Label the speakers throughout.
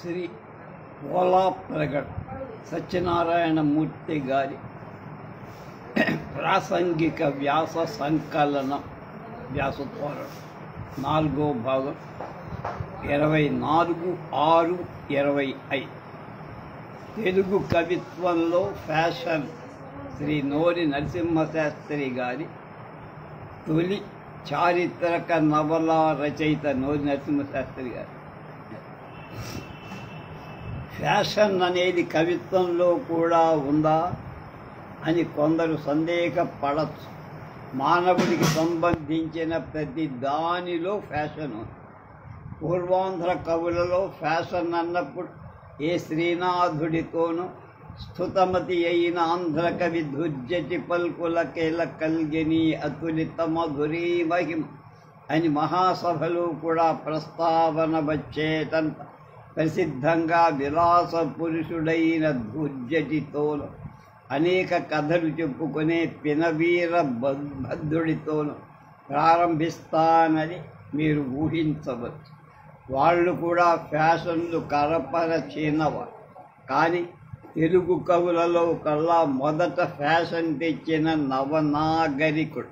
Speaker 1: శ్రీ ఓలా ప్రగట్ సత్యనారాయణమూర్తి గారి ప్రాసంగిక వ్యాస సంకలనం వ్యాసోత్తరం 4వ భాగం 24/6/25 తెలుగు కవిత్వంలో ఫ్యాషన్ శ్రీ నోరి నరసింహశాస్త్రి గారి తొలి చారిత్రక నవల రచయిత నోరి నరసింహశాస్త్రి గారు. ఫ్యాషన్ అనేది కవిత్వంలో కూడా ఉందా అని కొందరు సందేహపడచ్చు. మానవుడికి సంబంధించిన ప్రతి దానిలో ఫ్యాషన్ ఉంది. పూర్వాంధ్ర కవులలో ఫ్యాషన్ అన్నప్పుడు ఏ శ్రీనాథుడితోనూ స్థుతమతి అయిన ఆంధ్ర కవి దుర్జటి పల్కులకేల కల్గిని అతులిత మధురీ మహిమ అని మహాసభలో కూడా ప్రస్తావన వచ్చేటంత ప్రసిద్ధంగా విలాస పురుషుడైన దుర్జటితోను అనేక కథలు చెప్పుకునే పినవీర భద్రుడితోను ప్రారంభిస్తానని మీరు ఊహించవచ్చు. వాళ్ళు కూడా ఫ్యాషన్లు కరపరచినవారు. కానీ తెలుగు కవులలో కల్లా మొదట ఫ్యాషన్ తెచ్చిన నవనాగరికుడు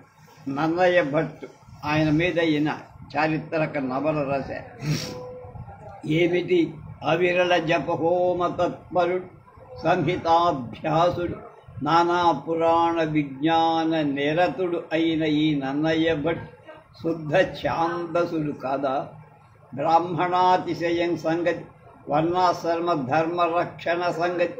Speaker 1: నన్నయ్య భట్టు. ఆయన మీద ఈయన చారిత్రక నవల రాశారు. ఏమిటి? అవిరళ జపహోమ తత్పరుడు, సంహితాభ్యాసుడు, నానా పురాణ విజ్ఞాన నిరతుడు అయిన ఈ నన్నయ్య భట్ శుద్ధ ఛాందసుడు కాదా? బ్రాహ్మణాతిశయం సంగతి, వర్ణాశ్రమ ధర్మరక్షణ సంగతి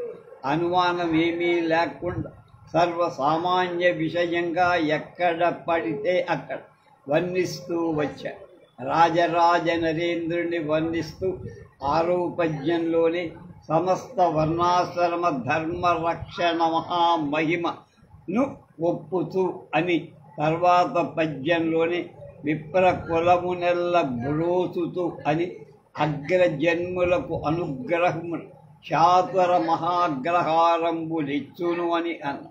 Speaker 1: అనుమానం ఏమీ లేకుండా సర్వసామాన్య విషయంగా ఎక్కడ పడితే అక్కడ వర్ణిస్తూ వచ్చాడు. రాజరాజ నరేంద్రుని వర్ణిస్తూ 6వ పద్యంలోని సమస్త వర్ణాశ్రమ ధర్మరక్షణ మహామహిమను ఒప్పుతూ అని, తర్వాత పద్యంలోని విప్ర కులమునెల్ల బ్రోచుతూ అని, అగ్రజన్ములకు అనుగ్రహము చాతుర మహాగ్రహారంబులిచ్చును అని అన్న.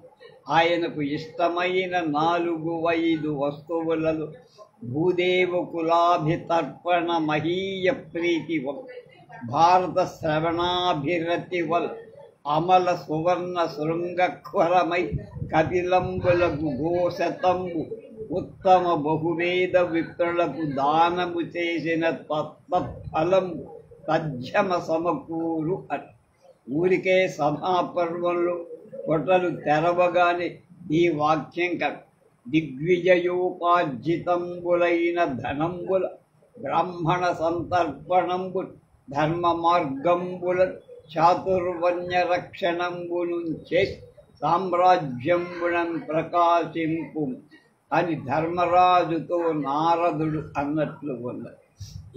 Speaker 1: ఆయనకు ఇష్టమైన 4-5 వస్తువులలో భూదేవ కులాభితర్పణ మహీయ ప్రీతి వల్, భారత శ్రవణాభిరతి వల్, అమల సువర్ణ శృంగఖ్వరమై కపిలంబులకు గోశతంబు, ఉత్తమ బహువేద విప్రులకు దానము చేసిన తత్ఫలంబు తజ్జమ సమకూరు అని. ఊరికే సభాపర్వంలో కొటలు తెరవగానే ఈ వాక్యం కవి దిగ్విజయోపార్జితంబులైన ధనంబుల బ్రాహ్మణ సంతర్పణంబు ధర్మ మార్గంబుల చాతుర్వర్ణ రక్షణంబును చేసి సామ్రాజ్యంబునం ప్రకాశింపు అని ధర్మరాజుతో నారదుడు అన్నట్లు ఉన్నది.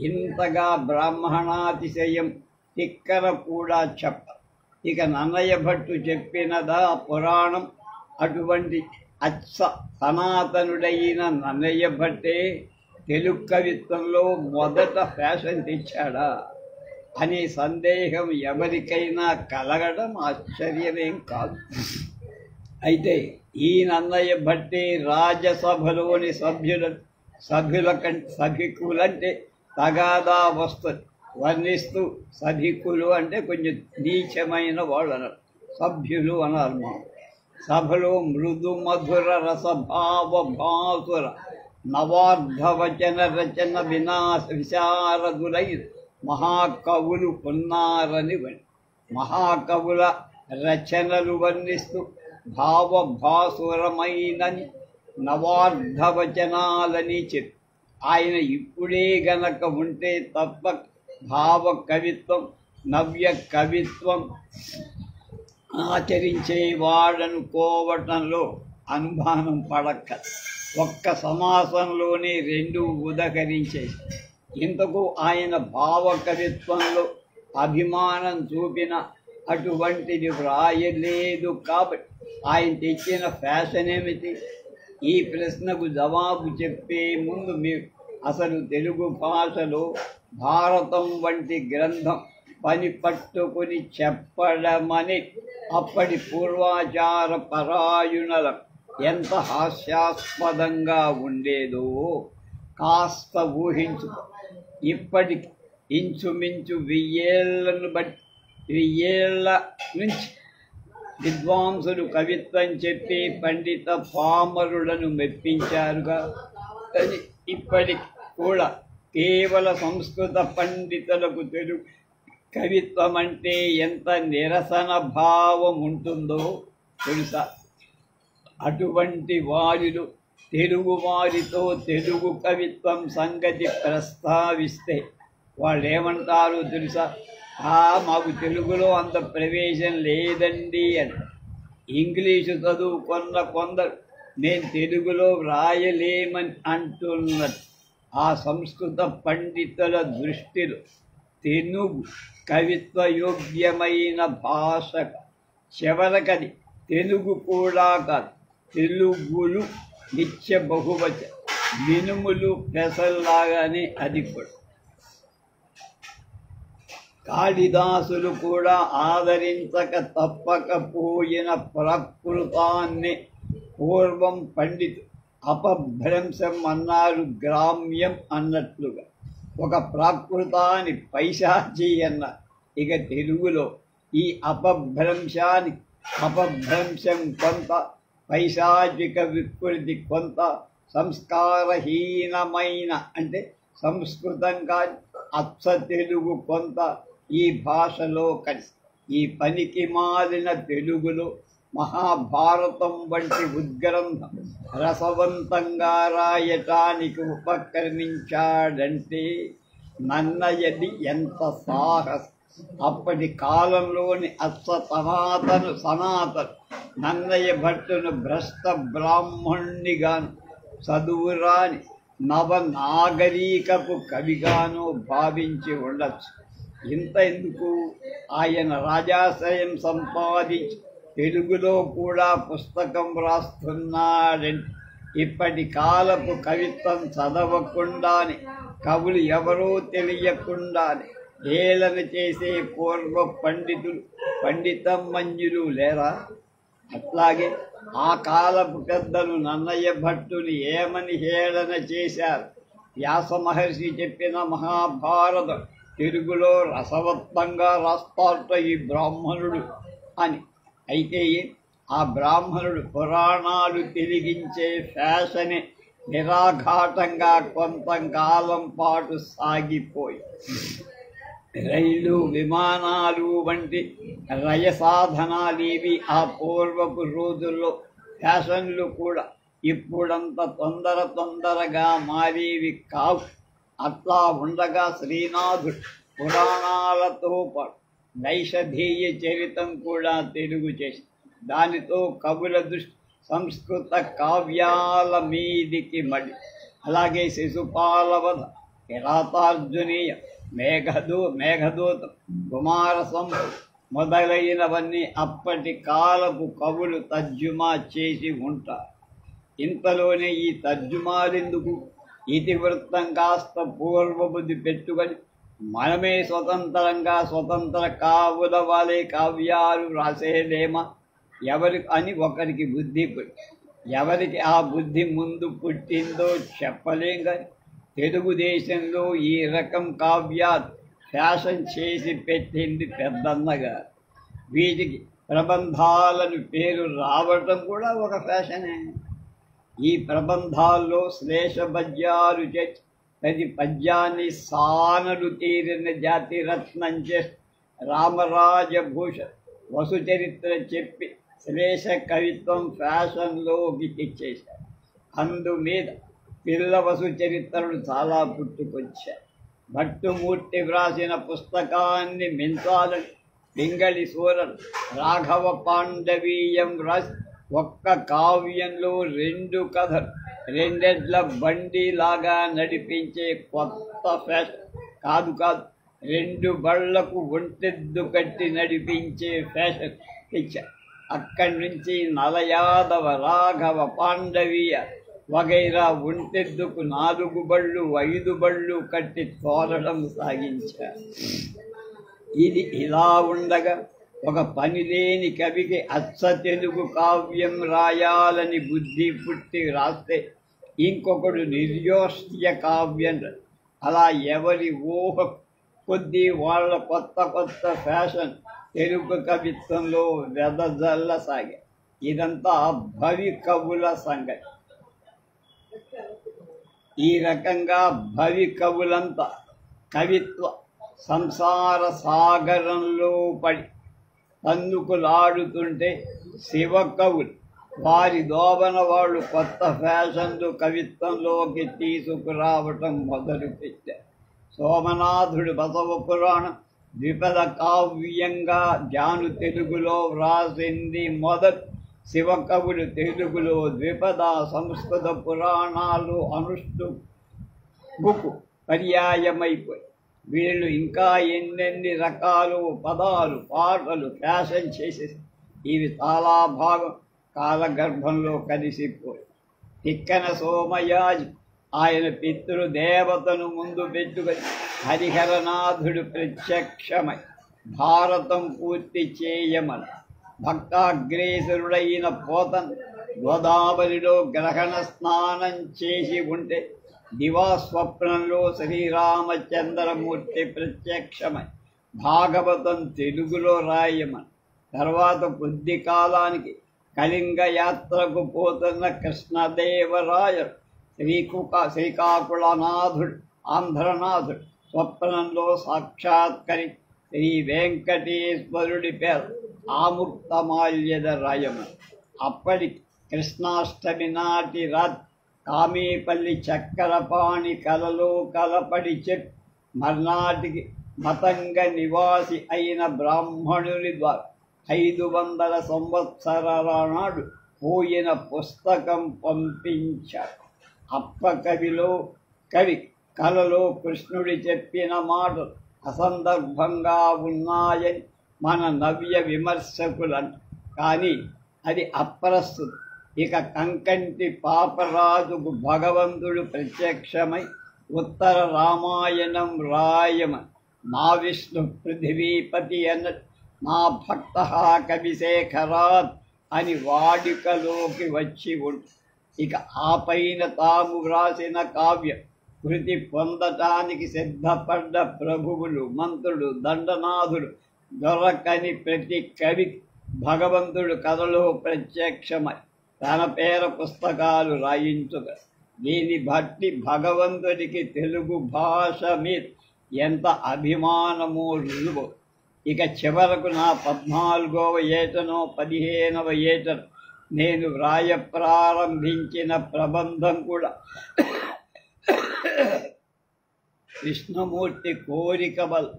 Speaker 1: ఇంతగా బ్రాహ్మణాతిశయం తిక్కన కూడా చెప్ప. ఇక నన్నయ్య భట్టు చెప్పినదా పురాణం? అటువంటి అచ్చ సనాతనుడైన నన్నయ్య భట్టే తెలుగు కవిత్వంలో మొదట ఫ్యాషన్ తెచ్చాడా అనే సందేహం ఎవరికైనా కలగడం ఆశ్చర్యమేం కాదు. అయితే ఈ నన్నయ్య భట్టే రాజ్యసభలోని సభికులంటే తగాదా వస్తుంది వర్ణిస్తూ, సభికులు అంటే కొంచెం నీచమైన వాళ్ళు అన్నారు, సభ్యులు అన్నారు. మా సభలో మృదు మధుర రసభావ భాసుర నవార్ధవచన రచన విశారదులై మహాకవులు ఉన్నారని మహాకవుల రచనలు వర్ణిస్తూ భావభాసురమైనని నవార్ధవచనాలని చెప్పి ఆయన ఇప్పుడే గనక ఉంటే తప్ప భావ కవిత్వం నవ్య కవిత్వం ఆచరించేవాడనుకోవటంలో అనుమానం పడక్క. ఒక్క సమాసంలోనే 2 ఉదహరించేసి. ఇంతకు ఆయన భావ కవిత్వంలో అభిమానం చూపిన అటువంటిది వ్రాయలేదు. కాబట్టి ఆయన తెచ్చిన ఫ్యాషన్ ఏమిటి? ఈ ప్రశ్నకు జవాబు చెప్పే ముందు మీరు అసలు తెలుగు భాషలో భారతం వంటి గ్రంథం పని పట్టుకుని చెప్పడమని అప్పటి పూర్వాచార పరాయణుల ఎంత హాస్యాస్పదంగా ఉండేదో కాస్త ఊహించుకో. ఇప్పటికి ఇంచుమించు 1000 నుంచి విద్వాంసులు కవిత్వం చెప్పి పండిత పామరులను మెప్పించారుగా. కానీ ఇప్పటికి కూడా కేవల సంస్కృత పండితులకు తెలుగు కవిత్వం అంటే ఎంత నిరసన భావం ఉంటుందో తెలుసా? అటువంటి వారిలో తెలుగు వారితో తెలుగు కవిత్వం సంగతి ప్రస్తావిస్తే వాళ్ళు ఏమంటారు తెలుసా? మాకు తెలుగులో అంత ప్రవేశం లేదండి అని. ఇంగ్లీషు చదువుకున్న కొందరు నేను తెలుగులో వ్రాయలేమని అంటున్నట్టు. ఆ సంస్కృత పండితుల దృష్టిలో తెలుగు కవిత్వయోగ్యమైన భాష. చివరకది తెలుగు కూడా కాదు, తెలుగులు నిత్య బహువచ, మినుములు పెసల్లాగానే అది కూడా. కాళిదాసులు కూడా ఆదరించక తప్పకపోయిన ప్రకృతాన్ని పూర్వం పండితు అపభ్రంశం అన్నారు, గ్రామ్యం అన్నట్లుగా. ఒక ప్రాకృతాన్ని పైశాచి అన్న. ఇక తెలుగులో ఈ అపభ్రంశం కొంత, పైశాచిక వికృతి కొంత, సంస్కారహీనమైన అంటే సంస్కృతం కాని అచ్చ తెలుగు కొంత ఈ భాషలో కలిసి ఈ పనికి మాలిన తెలుగులో మహాభారతం వంటి ఉద్గ్రంథం రసవంతంగా రాయటానికి ఉపక్రమించాడంటే నన్నయది ఎంత సాహసం. అప్పటి కాలంలోని సనాతన నన్నయ్య భట్టును భ్రష్ట బ్రాహ్మణునిగాను, చదువురాని నవనాగరికపు కవిగాను భావించి ఉండొచ్చు. ఇంత ఎందుకు, ఆయన రాజాశ్రయం సంపాదించి తెలుగులో కూడా పుస్తకం రాస్తున్నాడంటే ఇప్పటి కాలపు కవిత్వం చదవకుండానే, కవులు ఎవరో తెలియకుండానే హేళన చేసే పూర్వ పండితులు పండితమన్యులు లేరా? అట్లాగే ఆ కాలపు పెద్దలు నన్నయ్య భట్టుని ఏమని హేళన చేశారు? వ్యాస మహర్షి చెప్పిన మహాభారతం తెలుగులో రసవత్తంగా రాస్తారట ఈ బ్రాహ్మణుడు అని. అయితే ఆ బ్రాహ్మణుడు పురాణాలు తిరిగించే ఫ్యాషనే నిరాఘాటంగా కొంతకాలం పాటు సాగిపోయి రైలు, విమానాలు వంటి రయ సాధనాలేవి ఆ పూర్వపు రోజుల్లో ఫ్యాషన్లు కూడా ఇప్పుడంత తొందరగా మారేవి కావు. అట్లా ఉండగా శ్రీనాథుడు పురాణాలతో పాటు నైషధీయ చరితం కూడా తెలుగు చేసి దానితో కవుల దృష్టి సంస్కృత కావ్యాల మీదికి మడి. అలాగే శిశుపాలవధ, కిరాతార్జునీయ, మేఘదూతం, కుమారసం మొదలైనవన్నీ అప్పటి కాలపు కవులు తర్జుమా చేసి ఉంటారు. ఇంతలోనే ఈ తర్జుమాలెందుకు? ఇతివృత్తం కాస్త పూర్వబుద్ధి పెట్టుకొని మనమే స్వతంత్ర కావుల వాళ్ళే కావ్యాలు రాసేదేమా అని ఒకరికి బుద్ధి పుట్టి, ఎవరికి ఆ బుద్ధి ముందు పుట్టిందో చెప్పలేం. కానీ తెలుగుదేశంలో ఈ రకం కావ్యాలు ఫ్యాషన్ చేసి పెట్టింది పెద్దన్నగారు. వీటికి ప్రబంధాలను పేరు రావటం కూడా ఒక ఫ్యాషనే. ఈ ప్రబంధాల్లో శ్లేషపద్యాలు చేసి ప్రతి పద్యాన్ని సానలు తీరిన జాతిరత్నం చేసి రామరాజభూషణ్ వసుచరిత్ర చెప్పి శ్లేష కవిత్వం ఫ్యాషన్లోకి తెచ్చేశారు. అందుమీద పిల్ల వసుచరిత్రలు చాలా పుట్టుకొచ్చాయి. భట్టుమూర్తి వ్రాసిన పుస్తకాన్ని మించాలని పింగళి సూరన్ రాఘవ పాండవీయం వ్రాసి ఒక్క కావ్యంలో 2 కథలు, 2 ఎడ్ల బండిలాగా నడిపించే కొత్త ఫ్యాషన్ కాదు, 2 బళ్లకు ఒంటెద్దు కట్టి నడిపించే ఫ్యాషన్ తెచ్చారు. అక్కడి నుంచి నలయాదవ, రాఘవ, పాండవీయ వగైరా ఒంటెద్దుకు 4 బళ్ళు 5 బళ్ళు కట్టి తోలడం సాగించారు. ఇది ఇలా ఉండగా ఒక పనిలేని కవికి అచ్చ తెలుగు కావ్యం రాయాలని బుద్ధి పుట్టి రాస్తే ఇంకొకడు నిర్యోష్య కావ్యం. అలా ఎవరి ఊహ కొద్దీ వాళ్ళ కొత్త కొత్త ఫ్యాషన్ తెలుగు కవిత్వంలో వెదజల్లసాగాయి. ఇదంతా భవి కవుల సంగతి. ఈ రకంగా భవి కవులంతా కవిత్వ సంసార సాగరంలో పడి తన్నుకులాడుతుంటే శివ కవులు వారి దోబన వాళ్ళు కొత్త ఫ్యాషన్లు కవిత్వంలోకి తీసుకురావటం మొదలుపెట్టారు. సోమనాథుడు బసవ పురాణం ద్విపద కావ్యంగా జాను తెలుగులో వ్రాసింది మొదలు. శివకవులు తెలుగులో ద్విపద సంస్కృత పురాణాలు అనుష్ఠుకు పర్యాయమైపోయి వీళ్ళు ఇంకా ఎన్నెన్ని రకాలు పదాలు పాటలు ఫ్యాషన్ చేసేసి ఇవి చాలా భాగం కాలగర్భంలో కలిసిపోయి తిక్కన సోమయాజి ఆయన పితృదేవతను ముందు పెట్టుకొని హరిహరనాథుడు ప్రత్యక్షమై భారతం పూర్తి చేయమని భక్తాగ్రేసరుడైన పోతన్ గోదావరిలో గ్రహణ స్నానం చేసి ఉంటే దివాస్వప్నంలో శ్రీరామచంద్రమూర్తి ప్రత్యక్షమై భాగవతం తెలుగులో రాయమని తర్వాత కొద్ది కాలానికి కళింగ యాత్రకు పోతున్న కృష్ణదేవరాయలు శ్రీకాకుళనాథుడు ఆంధ్రనాథుడు స్వప్నంలో సాక్షాత్కరి శ్రీ వెంకటేశ్వరుడి పేరు ఆముక్తమాల్యద రాయమని అప్పటికి కృష్ణాష్టమి నాటి రాత్రి కామేపల్లి చక్కరపాణి కలలో కలపడి చెప్పి మర్నాటికి మతంగ నివాసి అయిన బ్రాహ్మణుని ద్వారా 500 సంవత్సరాల నాడు పోయిన పుస్తకం పంపించాడు. కవి కలలో కృష్ణుడి చెప్పిన మాటలు అసందర్భంగా ఉన్నాయని మన నవ్య విమర్శకులను, కానీ అది అప్రస్తుతం. ఇక కంకంటి పాపరాజుకు భగవంతుడు ప్రత్యక్షమై ఉత్తర రామాయణం రాయమని నా విష్ణు పృథివీపతి అన్నట్టు నా భక్త కవిశేఖరాత్ అని వాడికలోకి వచ్చి ఉంటుంది. ఇక ఆ పైన తాము వ్రాసిన కావ్యం కృతి పొందటానికి సిద్ధపడ్డ ప్రభువులు మంత్రులు దండనాథుడు దొరకని ప్రతి కవి భగవంతుడు కథలో ప్రత్యక్షమై తన పేర పుస్తకాలు రాయించుక దీన్ని బట్టి భగవంతుడికి తెలుగు భాష మీద ఎంత అభిమానమో రుజువు. ఇక చివరకు నా 14వ ఏటనో 15వ ఏటనో నేను వ్రాయ ప్రారంభించిన ప్రబంధం కూడా కృష్ణమూర్తి కోరిక వల్ల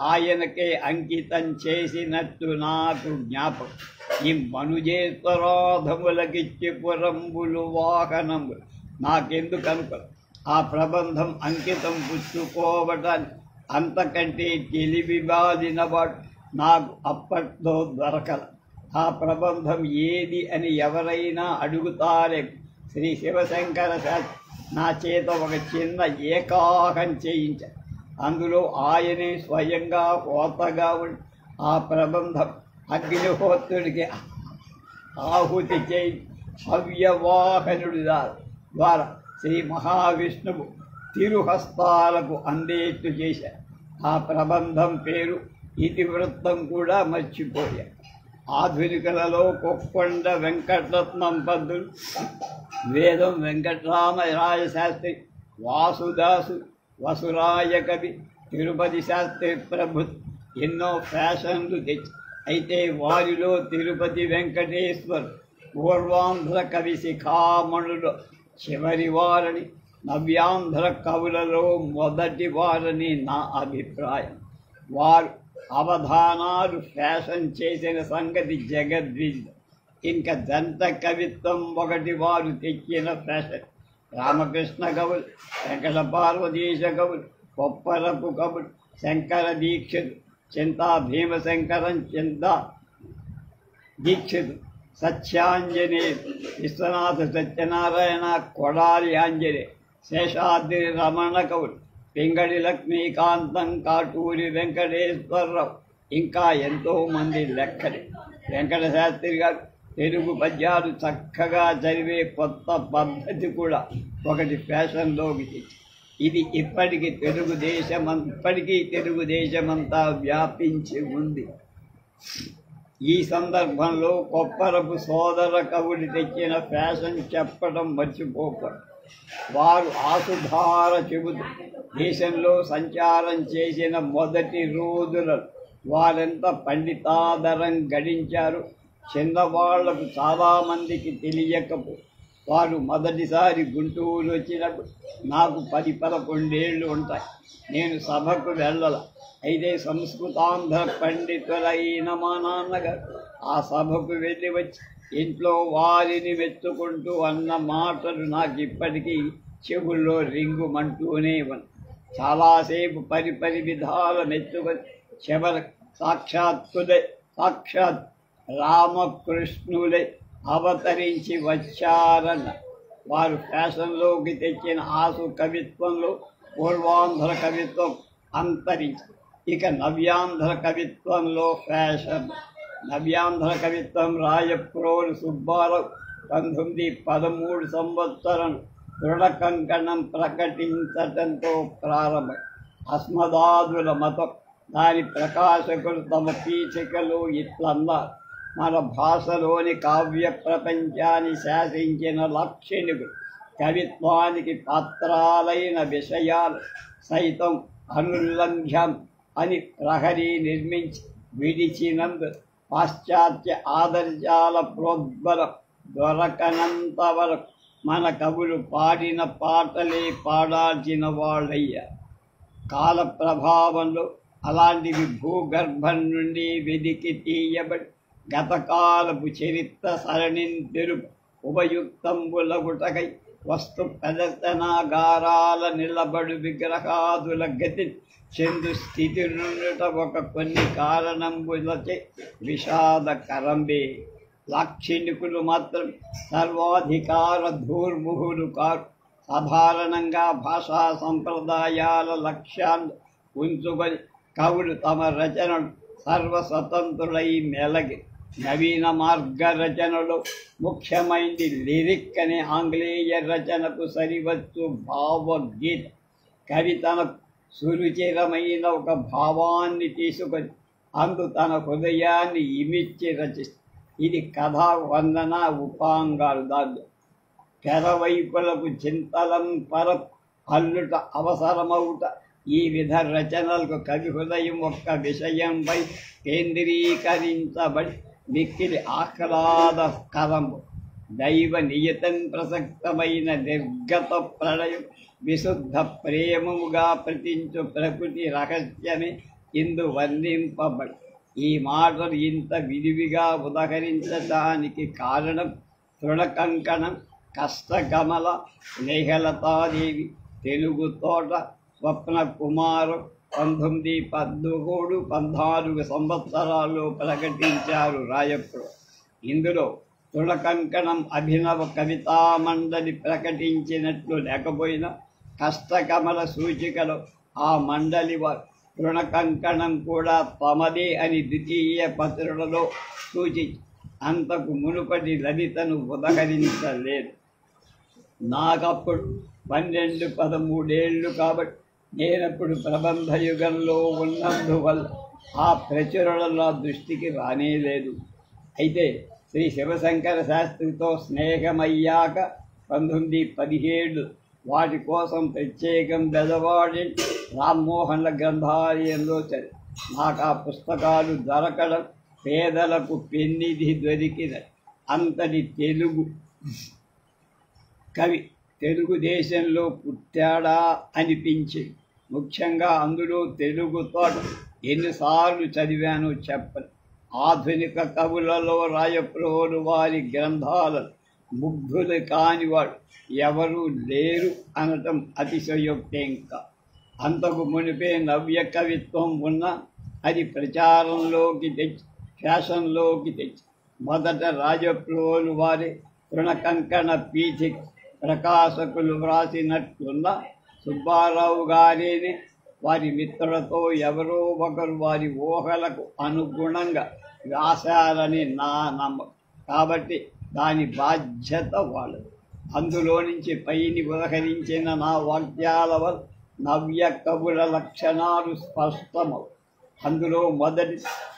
Speaker 1: ఆయనకే అంకితం చేసినట్టు నాకు జ్ఞాపకం. ఈ మనుజేశ్వరాధములకిచ్చి పురంబులు వాహనములు నాకెందుకనుక ఆ ప్రబంధం అంకితం పుచ్చుకోవటానికి అంతకంటే తెలివిబాదిన వాడు నాకు అప్పట్లో దొరకల. ఆ ప్రబంధం ఏది అని ఎవరైనా అడుగుతారే. శ్రీ శివశంకర శాస్త్రి నా చేత ఒక చిన్న ఏకాహం చేయించారు. అందులో ఆయనే స్వయంగా హోతగా ఉండి ఆ ప్రబంధం అగ్నిహోత్రుడికి ఆహుతి చేయి హవ్యవాహనుడి ద్వారా శ్రీ మహావిష్ణువు తిరుహస్తాలకు అందేట్టు చేశారు. ఆ ప్రబంధం పేరు ఇతివృత్తం కూడా మర్చిపోయారు. ఆధునికులలో కొక్కొండ వెంకటరత్నం పంతులు, వేదం వెంకటరామరాయ శాస్త్రి, వాసుదాసు, వసురాయ కవి, తిరుపతి శాస్త్రి ప్రభుత్వం ఎన్నో ఫ్యాషన్లు తెచ్చి అయితే వారిలో తిరుపతి వెంకటేశ్వర్ పూర్వాంధ్ర కవి శిఖామణులు చివరి వారని, నవ్యాంధ్ర కవులలో మొదటి వారని నా అభిప్రాయం. వారు అవధానాలు ఫ్యాషన్ చేసిన సంగతి జగద్విదితం. ఇంకా జంట కవిత్వం ఒకటి వారు తెచ్చిన ఫ్యాషన్. రామకృష్ణ కవులు, వెంకట పార్వతీశ కవులు, కొప్పరపు కవులు, శంకర దీక్షితు, చింతా భీమశంకరం, చింతా దీక్షితు, సత్యాంజనేయ, విశ్వనాథ సత్యనారాయణ, కొడాలి ఆంజనేయ, శేషాద్రి రమణ కవులు, పింగళి లక్ష్మీకాంతం, కాటూరి వెంకటేశ్వరరావు, ఇంకా ఎంతోమంది లెక్కలే. వెంకట శాస్త్రి గారు తెలుగు పద్యాలు చక్కగా చదివే కొత్త పద్ధతి కూడా ఒకటి ఫ్యాషన్లోకి తెచ్చి ఇది ఇప్పటికీ తెలుగుదేశమంతా వ్యాపించి ఉంది. ఈ సందర్భంలో కొప్పరపు సోదర కవులు తెచ్చిన ఫ్యాషన్ చెప్పడం మర్చిపోకూడదు. వారు ఆసుధార చెబుతూ దేశంలో సంచారం చేసిన మొదటి రోజులలో వారెంత పండితాదరం గడించారు. చిన్నవాళ్లకు చాలామందికి తెలియకపో వారు మొదటిసారి గుంటూరు వచ్చినప్పుడు నాకు 10-11 ఏళ్ళు ఉంటాయి. నేను సభకు వెళ్ళాల. అయితే సంస్కృతాంధ్ర పండితులైన మా నాన్నగారు ఆ సభకు వెళ్ళి వచ్చి ఇంట్లో వారిని మెచ్చుకుంటూ అన్న మాటలు నాకు ఇప్పటికీ చెవుల్లో రింగుమంటూనే ఉన్నాయి. చాలాసేపు పరిపరి విధాల మెచ్చుకొని చివరి సాక్షాత్ రామకృష్ణులే అవతరించి వచ్చారన్న వారు ఫ్యాషన్లోకి తెచ్చిన ఆసు కవిత్వంలో పూర్వాంధ్ర కవిత్వం అంతరించి ఇక నవ్యాంధ్ర కవిత్వంలో ఫ్యాషన్. నవ్యాంధ్ర కవిత్వం రాయప్రోలు సుబ్బారావు 1913 సంవత్సరం దృఢ కంకణం ప్రకటించటంతో ప్రారంభం. అస్మదాదుల మతం దాని ప్రకాశకులు తమ పీఠికలు ఇట్లన్నారు. మన భాషలోని కావ్య ప్రపంచాన్ని శాసించిన లాక్షణికులు కవిత్వానికి పాత్రాలైన విషయాలు సైతం అనుల్లంఘ్యం అని ప్రహరీ నిర్మించి విడిచినందు పాశ్చాత్య ఆదర్శాల ప్రోద్బలం దొరకనంత వరకు మన కవులు పాడిన పాటలే పాడాల్సిన వాళ్ళయ్యారు. కాల ప్రభావంలో అలాంటివి భూగర్భం నుండి వెదికి తీయబడి గతకాలపు చరిత్ర సరణిని తెలుపు ఉపయుక్తంబులగుటకై వస్తు ప్రదర్శనాగారాల నిలబడు విగ్రహాదుల గతి చెందు స్థితి నుండుట ఒక కొన్ని కారణంబులచే విషాదకరంబే. లాక్షణికులు మాత్రం సర్వాధికార ధూర్ముహులు కారు. సాధారణంగా భాషా సంప్రదాయాల లక్ష్యాన్ని ఉంచుకొని కవులు తమ రచనలు సర్వస్వతంత్రులై మెలగి నవీన మార్గ రచనలో ముఖ్యమైనది లిరిక్ అనే ఆంగ్లేయ రచనకు సరివచ్చు భావగీత. కవి తన సురుచిరమైన ఒక భావాన్ని తీసుకొని అందు తన హృదయాన్ని ఇమిచ్చి రచిస్తుంది. ఇది కథా వర్ణన ఉపాంగాలు. దాంట్లో తెరవైపులకు చింతలం అల్లుట అవసరమవుట ఈ విధ రచనలకు కవి హృదయం ఒక్క విషయంపై కేంద్రీకరించబడి మిక్కిలి ఆహ్లాదకరము. దైవ నియతం ప్రసక్తమైన నిర్గత ప్రళయం విశుద్ధ ప్రేమముగా ప్రతించు ప్రకృతి రహస్యమే ఇందు వర్ణింపబడి. ఈ మాటలు ఇంత విరివిగా ఉదహరించడానికి కారణం తృణకంకణం, కష్టకమల, స్నేహలతాదేవి, తెలుగు తోట, స్వప్న కుమారు 1913-14 సంవత్సరాల్లో ప్రకటించారు రాయప్రోలు. ఇందులో తృణకంకణం అభినవ కవితా మండలి ప్రకటించినట్లు లేకపోయినా కష్టకమల సూచికలో ఆ మండలి వారు తృణకంకణం కూడా తమదే అని ద్వితీయ పత్రులలో సూచించి అంతకు మునుపటి లలితను ఉదహరించలేదు. నాకప్పుడు 12-13 ఏళ్ళు కాబట్టి నేనప్పుడు ప్రబంధ యుగంలో ఉన్నందువల్ల ఆ ప్రచురణల దృష్టికి రానేలేదు. అయితే శ్రీ శివశంకర శాస్త్రితో స్నేహమయ్యాక 1917 వాటి కోసం ప్రత్యేకం బెదవాడి రామ్మోహన్ల గ్రంథాలయంలో చదివి నాకు ఆ పుస్తకాలు దొరకడం పేదలకు పెన్నిధి దొరికిన అంతటి తెలుగు కవి తెలుగుదేశంలో పుట్టాడా అనిపించింది. ముఖ్యంగా అందులో తెలుగుతో ఎన్నిసార్లు చదివానో చెప్పను. ఆధునిక కవులలో రాయప్రోలు వారి గ్రంథాలను ముగ్ధులు కానివాడు ఎవరూ లేరు అనటం అతిశయోక్తేం కాదు. అంతకు మునిపే నవ్య కవిత్వం ఉన్న అది ప్రచారంలోకి తెచ్చి ఫ్యాషన్లోకి తెచ్చి మొదట రాజప్రోలు వారి తృణకంకణ పీఠిక ప్రకాశకులు వ్రాసినట్లున్న సుబ్బారావు గారిని వారి మిత్రులతో ఎవరో ఒకరు వారి ఊహలకు అనుగుణంగా వ్రాసారని నా నమ్మకం. కాబట్టి దాని బాధ్యత వాళ్ళది. అందులో నుంచి పైని ఉదహరించిన నా వాక్యాల వల్ల నవ్య కవుల లక్షణాలు స్పష్టమవు. అందులో మొదటి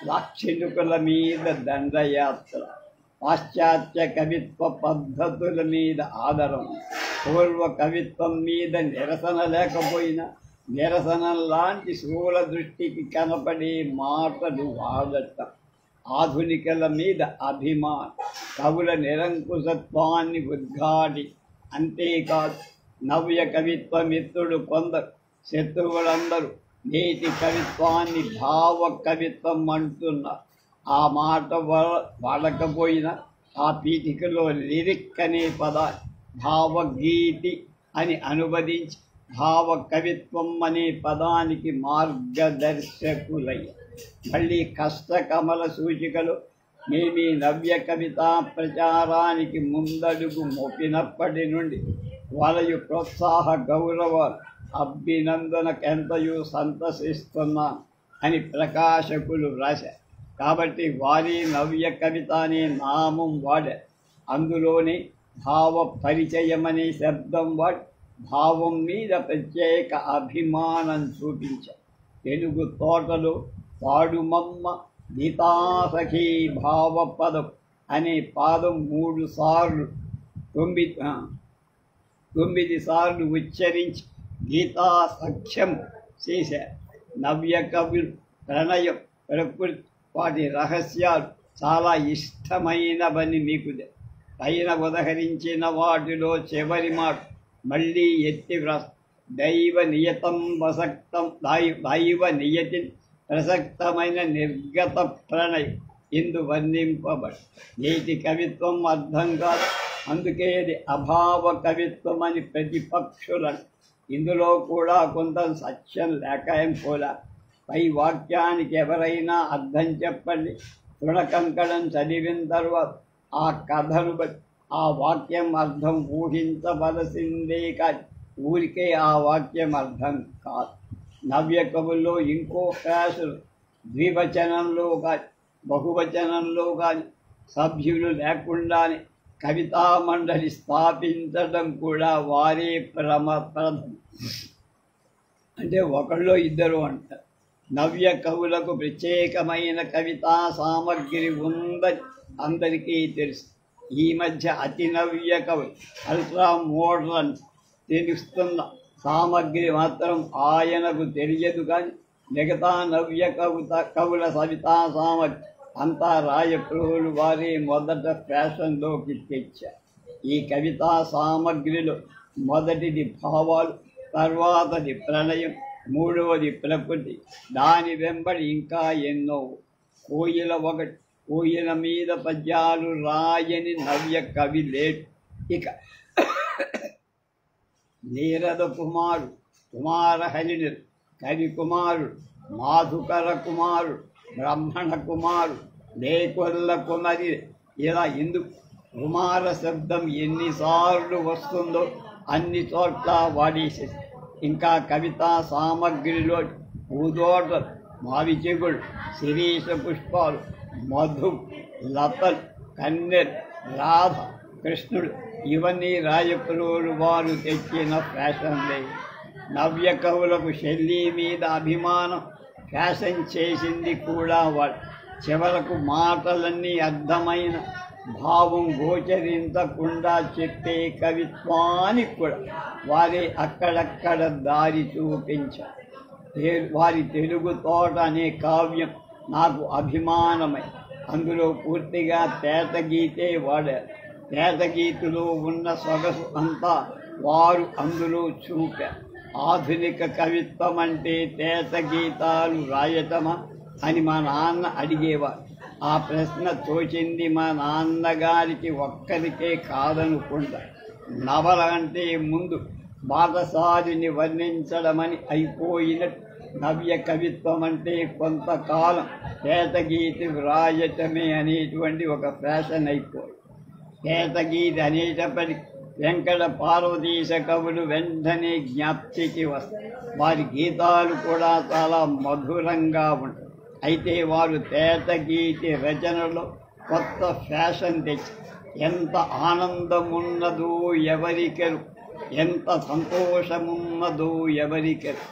Speaker 1: లాక్షణికుల మీద దండయాత్ర, పాశ్చాత్య కవిత్వ పద్ధతుల మీద ఆదరం, పూర్వ కవిత్వం మీద నిరసన లేకపోయినా నిరసన లాంటి స్థూల దృష్టికి కనపడే మాటలు వాడటం, ఆధునికల మీద అభిమానం, కవుల నిరంకుశత్వాన్ని ఉద్ఘాటి. అంతేకాదు నవ్య కవిత్వ మిత్రుడు కొందరు, శత్రువులందరూ నేటి కవిత్వాన్ని భావ కవిత్వం అంటున్నారు. ఆ మాట వాడకపోయినా ఆ పీఠికలో లిరిక్ అనే పదాన్ని భావగీతి అని అనువదించి భావ కవిత్వం అనే పదానికి మార్గదర్శకులయ్యారు. మళ్ళీ కష్టకమల సూచికలు మేమీ నవ్య కవితా ప్రచారానికి ముందడుగు మోపినప్పటి నుండి వలయు ప్రోత్సాహ గౌరవాలు అభినందనకెంతయో సంతసిస్తున్నాను అని ప్రకాశకులు వ్రాశారు. కాబట్టి వారి నవ్య కవిత అనే నామం వాడారు. అందులోనే భావ పరిచయం అనే శబ్దం వాడి భావం మీద ప్రత్యేక అభిమానం చూపించారు. తెలుగు తోటలో పాడుమమ్మ గీతాసఖీ భావపదం అనే పాదం 3 సార్లు 9 సార్లు ఉచ్చరించి గీతా సఖ్యం చేశారు. నవ్య కవులు ప్రణయం, ప్రకృతి, వాటి రహస్యాలు చాలా ఇష్టమైనవని మీకు పైన ఉదహరించిన వాటిలో చివరి మాట మళ్ళీ ఎత్తి దైవ నియతం వసక్తం దైవ నియతి ప్రసక్తమైన నిర్గత ప్రణయం ఇందు వర్ణింపబడి నేటి కవిత్వం అర్థం కాదు, అందుకే అది అభావ కవిత్వం అని ప్రతిపక్షులను. ఇందులో కూడా కొంత సత్యం లేకాయం కూడా. పై వాక్యానికి ఎవరైనా అర్థం చెప్పండి. తృణకంకణం చదివిన తర్వాత ఆ కథను బట్టి ఆ వాక్యం అర్థం ఊహించవలసిందే కాదు, ఊరికే ఆ వాక్యం అర్థం కాదు. నవ్య కవుల్లో ఇంకో ఫ్యాషన్ ద్వివచనంలో కానీ బహువచనంలో కానీ సభ్యులు లేకుండానే కవితా మండలి స్థాపించడం కూడా వారే ప్రథమం. అంటే ఒకళ్ళు ఇద్దరు అంటారు. నవ్య కవులకు ప్రత్యేకమైన కవితా సామగ్రి ఉందని అందరికీ తెలుసు. ఈ మధ్య అతి నవ్య కవులు అల్ట్రా మోడ్రన్ తెలుస్తున్న సామగ్రి మాత్రం ఆయనకు తెలియదు. కానీ మిగతా నవ్య కవుల కవితా సామగ్రి అంతా రాయప్రభువులు వారే మొదట ఫ్యాషన్లోకి తెచ్చారు. ఈ కవితా సామగ్రిలో మొదటిది భావాలు, తర్వాతది ప్రణయం, మూడవది ప్రకృతి, దాని వెంబడి ఇంకా ఎన్నో. కోయిల ఒకటి, కోయిల మీద పద్యాలు రాయని నవ్య కవి లేడు. ఇక నీరద కుమారుడు, కుమారహరిణుడు, కవి కుమారుడు, మాధుకర కుమారుడు, బ్రాహ్మణ కుమారుడు, లేకొల్ల కుమరి, ఇలా ఎందుకు కుమార శబ్దం ఎన్నిసార్లు వస్తుందో అన్ని చోట్ల వాడేసేసి. ఇంకా కవితా సామగ్రిలో పూదోటలు, మావి చెగుళ్ళు, శిరీష పుష్పాలు, మధు, లతలు, కన్నెలు, రాధ, కృష్ణుడు ఇవన్నీ రాయప్రభువులు వారు తెచ్చిన ఫ్యాషన్లే. నవ్య కవులకు శైలి మీద అభిమానం ఫ్యాషన్ చేసింది కూడా వాడు. చివరకు మాటలన్నీ అర్థమైన భావం గోచరించకుండా చెప్పే కవిత్వానికి కూడా వారే అక్కడక్కడ దారి చూపించారు. వారి తెలుగు తోట అనే కావ్యం నాకు అభిమానమై అందులో పూర్తిగా తేటగీతే వాడారు. తేటగీతులో ఉన్న సొగసు అంతా వారు అందులో చూపారు. ఆధునిక కవిత్వం అంటే తేటగీతాలు రాయటమా అని మా నాన్న అడిగేవారు. ఆ ప్రశ్న తోచింది మా నాన్నగారికి ఒక్కరికే కాదనుకుంటా. నవల అంటే ముందు బాటసారిని వర్ణించడమని అయిపోయినట్టు నవ్య కవిత్వం అంటే కొంతకాలం తేటగీతి వ్రాయటమే అనేటువంటి ఒక ఫ్యాషన్ అయిపోయి తేటగీతి అనేటప్పటికి వెంకట పార్వతీశ కవులు వెంటనే జ్ఞాప్తికి వస్తారు. వారి గీతాలు కూడా చాలా మధురంగా ఉంటాయి. అయితే వారు తేటగీతి రచనలో కొత్త ఫ్యాషన్ తెచ్చి ఎంత ఆనందమున్నదో ఎవరికెరు, ఎంత సంతోషమున్నదో ఎవరికెరు,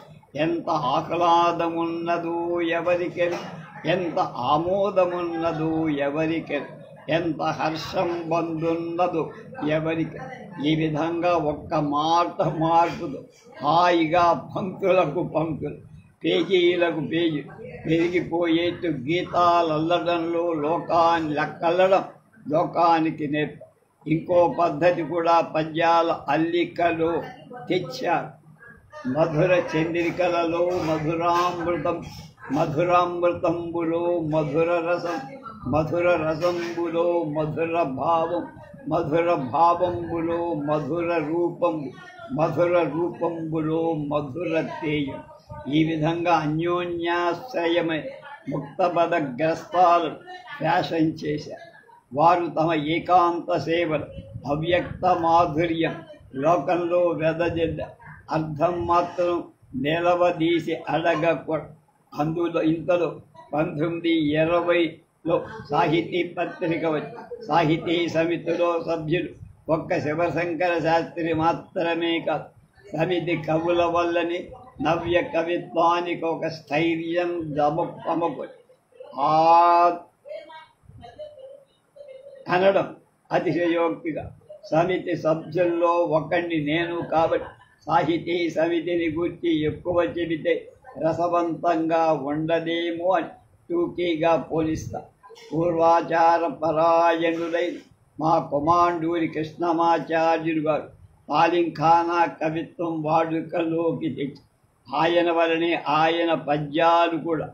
Speaker 1: ఎంత ఆహ్లాదమున్నదో ఎవరికెరు, ఎంత ఆమోదమున్నదో ఎవరికెరు, ఎంత హర్షం బందున్నదో ఎవరికి. ఈ విధంగా ఒక్క మాట మార్పుతో హాయిగా పంక్తులకు పంక్తులు, పేజీలకు పేజీ పెరిగిపోయేట్టు గీతాలు అల్లడంలో లెక్కల్లడం లోకానికి నేర్పు. ఇంకో పద్ధతి కూడా పద్యాల అల్లికలో తెచ్చారు. మధుర చంద్రికలలో మధురామృతం, మధురామృతంబులో మధుర రసం, మధుర రసంబులో మధుర భావం, మధుర భావంబులో మధుర రూపం, మధుర రూపంబులో మధుర తేయం. ఈ విధంగా అన్యోన్యాశ్రయమై ముక్తపద గ్రస్తాలను ఫ్యాషన్ చేశారు. వారు తమ ఏకాంత సేవలు అవ్యక్త మాధుర్యం లోకంలో వెదజెద్ద అర్థం మాత్రం నిలవదీసి అడగకూడదు. అందులో ఇంతలో 1920లో సాహితీ పత్రిక వచ్చి సాహితీ సమితిలో సభ్యులు ఒక్క శివశంకర శాస్త్రి మాత్రమే కాదు, సమితి కవుల వల్లని నవ్య కవిత్వానికి ఒక స్థైర్యం జమపమకు అనడం అతిశయోక్తిగా. సమితి సభ్యుల్లో ఒకడిని నేను కాబట్టి సాహితీ సమితిని గూర్చి ఎక్కువ చెబితే రసవంతంగా ఉండదేమో అని టూకీగా పోలిస్తా. పూర్వాచార పరాయణులైన మా కొమాండూరి కృష్ణమాచార్యులు గారు పాలింఖానా కవిత్వం వాడుకలోకి తెచ్చి ఆయన వలనే ఆయన పద్యాలు కూడా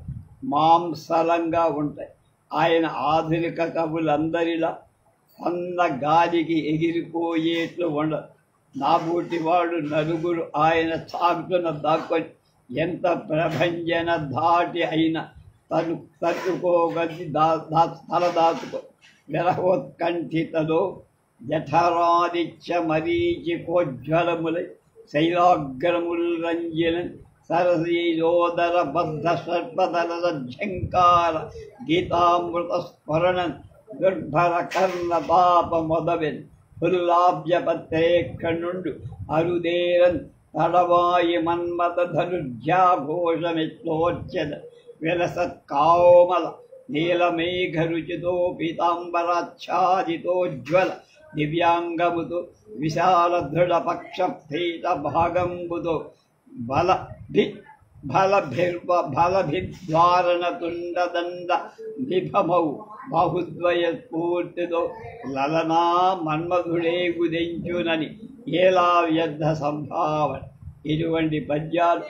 Speaker 1: మాంసలంగా ఉంటాయి. ఆయన ఆధునిక కవులందరిలా సన్న గాలికి ఎగిరిపోయేట్లు ఉండదు. నాబూటివాడు నలుగురు ఆయన చాటున దాక్కొని ఎంత ప్రభంజన ధాటి అయినా తను తట్టుకోగలి తలదాచుకో. విరహోత్కంఠితలో జఠరాదిత్య మరీచికోజ్వలములై శైలాగ్రముల్ రంజిలన్ సరసీలోదర బద్ధ సర్పదల ఝంకార గీతామృత స్మరణన్ దుర్భర కర్ణ పాప మొదవెన్ ఫుల్లాబ్జపత్రేక్షణుండు అరుదేరన్ తడవాయి మన్మత ధనుర్జాఘోషమిత్లోచ్యద విలసత్ కామల నీలమేఘరుచితో పీతాంబరాచ్ఛాదితోజ్వల దివ్యాంగముతో విశాల దృఢ పక్షఫీత భాగంబుతో బలభిద్వారణ తుండదండ నిభమౌ బాహుద్వయ స్ఫూర్తితో లలనా మన్మధుడే గుదించునని ఏలా వ్యర్థ సంభావన. ఇటువంటి పద్యాలు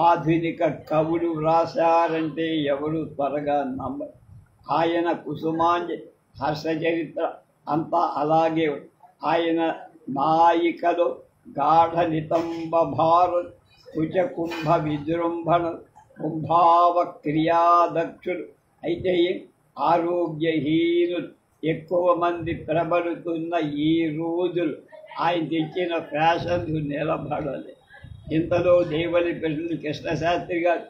Speaker 1: ఆధునిక కవులు వ్రాసారంటే ఎవరు త్వరగా నమ్మరు. ఆయన కుసుమాంజలి హర్షచరిత్ర అంతా అలాగే ఉంది. ఆయన నాయికలో గాఢ నితంబ భారు కుచ కుంభ విజృంభణ కుంభావ క్రియాదక్షులు. అయితే ఆరోగ్యహీనులు ఎక్కువ మంది ప్రబలుతున్న ఈ రోజులు ఆయన తెచ్చిన ఫ్యాషన్లు నిలబడాలి. ఇంతలో దేవుని పిల్లలు కృష్ణశాస్త్రి గారు